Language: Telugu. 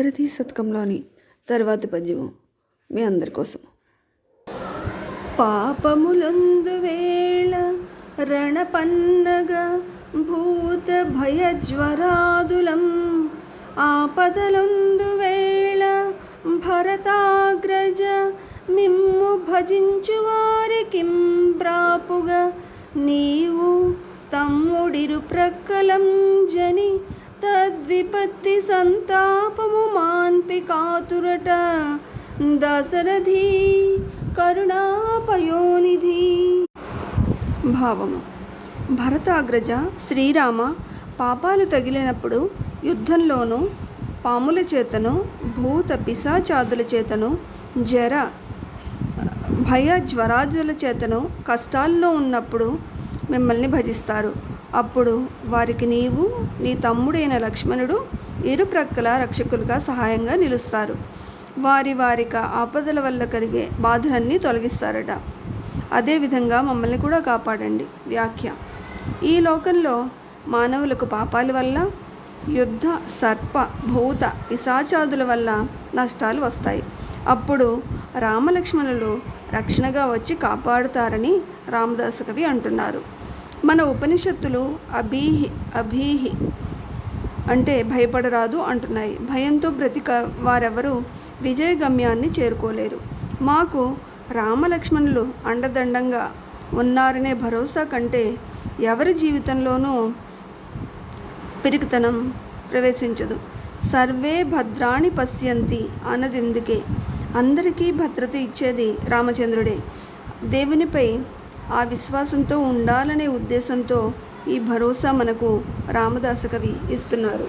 దాశరథి శతకంలోని తర్వాతి పద్యము మీ అందరి కోసం. పాపములందు వేళ రణపన్నగా భూత భయజ్వరాదులం ఆపదలందు వేళ భరతాగ్రజ మిమ్ము భజించు వారికిం ప్రాపుగా నీవు తమ్ముడిరు ప్రక్కలం జని తద్విపత్తి సంతాపము మాన్పి కాతురట దశరథి కరుణాపయోనిధి. భావము: భరతాగ్రజ, శ్రీరామ పాపాలు తగిలినప్పుడు యుద్ధంలోనూ పాముల చేతను భూత పిశాచాదుల చేతను జర భయ జ్వరాదుల చేతను కష్టాల్లో ఉన్నప్పుడు మిమ్మల్ని భజిస్తారు. అప్పుడు వారికి నీవు నీ తమ్ముడైన లక్ష్మణుడు ఇరుప్రక్కల రక్షకులుగా సహాయంగా నిలుస్తారు. వారికి ఆపదల వల్ల కలిగే బాధలన్నీ తొలగిస్తారట. అదేవిధంగా మమ్మల్ని కూడా కాపాడండి. వ్యాఖ్య: ఈ లోకంలో మానవులకు పాపాల వల్ల యుద్ధ సర్ప భూత పిశాచాదుల వల్ల నష్టాలు వస్తాయి. అప్పుడు రామలక్ష్మణులు రక్షణగా వచ్చి కాపాడుతారని రామదాస కవి అంటున్నారు. మన ఉపనిషత్తులు అభీహి అంటే భయపడరాదు అంటున్నాయి. భయంతో బ్రతిక వారెవరూ విజయగమ్యాన్ని చేరుకోలేరు. మాకు రామలక్ష్మణులు అండదండంగా ఉన్నారనే భరోసా కంటే ఎవరి జీవితంలోనూ పిరికితనం ప్రవేశించదు. సర్వే భద్రాణి పశ్యంతి అన్నదెందుకే? అందరికీ భద్రత ఇచ్చేది రామచంద్రుడే. దేవునిపై ఆ విశ్వాసంతో ఉండాలనే ఉద్దేశంతో ఈ భరోసా మనకు రామదాస కవి ఇస్తున్నారు.